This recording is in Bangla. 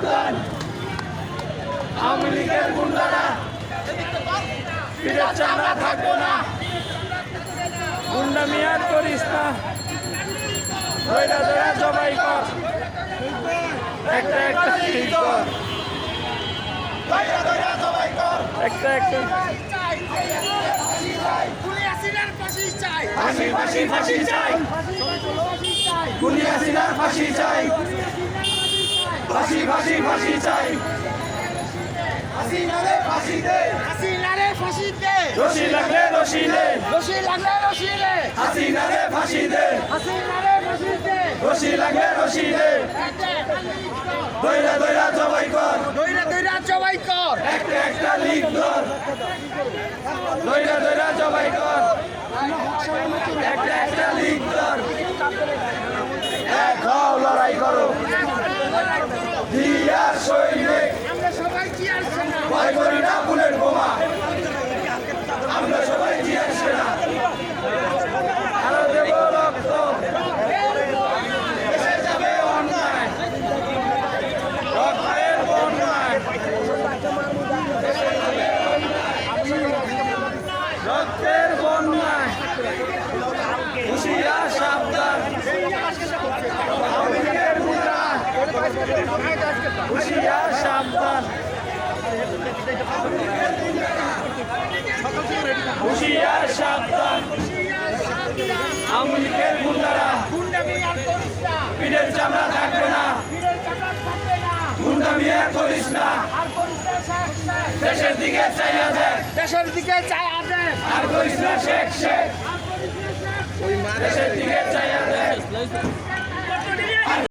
সাবধান, আওয়ামী লীগের গুন্ডারা ফিরে চামড়া থাকবো না। গুন্ডামি আর করিস না, দইরা দইরা জবাই কর, একটা একটা ঠিক কর, একটা একটা ফাঁসি ফাঁসি ফাঁসি চাই, খুনি হাসিনার ফাঁসি চাই, ফাঁসি ফাঁসি ফাঁসি চাই, হাসিনারে ফাঁসি দে, হাসিনারে ফাঁসি দে, রশি লাগলে রশি দে, রশি লাগলে রশি দে, হাসিনারে ফাঁসি দে, হাসিনারে ফাঁসি দে, রশি লাগলে রশি দে, দইরা দইরা জবাই কর, দইরা দইরা জবাই কর, একটা একটা লিগ ধর, দইরা দইরা জবাই কর, একটা একটা লিগ ধর, এক হও লড়াই করো, দিয়ার সৈনিক, আমরা সবাই চেয়ার সেনা, ভয় করি না বুলেট বোমা, আমরা সবাই জিয়ার সেনা, আরো দেব রক্ত, এসে যাবে অন্যায়, রক্তের বন্যায়, রক্তের বন্যায়, হুঁশিয়ার সাবধান, আওয়ামী লীগের গুন্ডা, হুঁশিয়ার সাবধান, হুঁশিয়ার সাবধান, আওয়ামী লীগের গুন্ডারা গুন্ডামি আর করিস না, পিঠের চামড়া থাকবে না, বীরের চাকা থাকবে না, গুন্ডামি আর করিস না, আর করিস না শেখ শেখ, দেশের দিকে চাইয়া দেখ, দেশের দিকে চাই আদে, আর করিস না শেখ শেখ, আর করিস না শেখ শেখ। দেশের দিকে চাইয়া দেখ।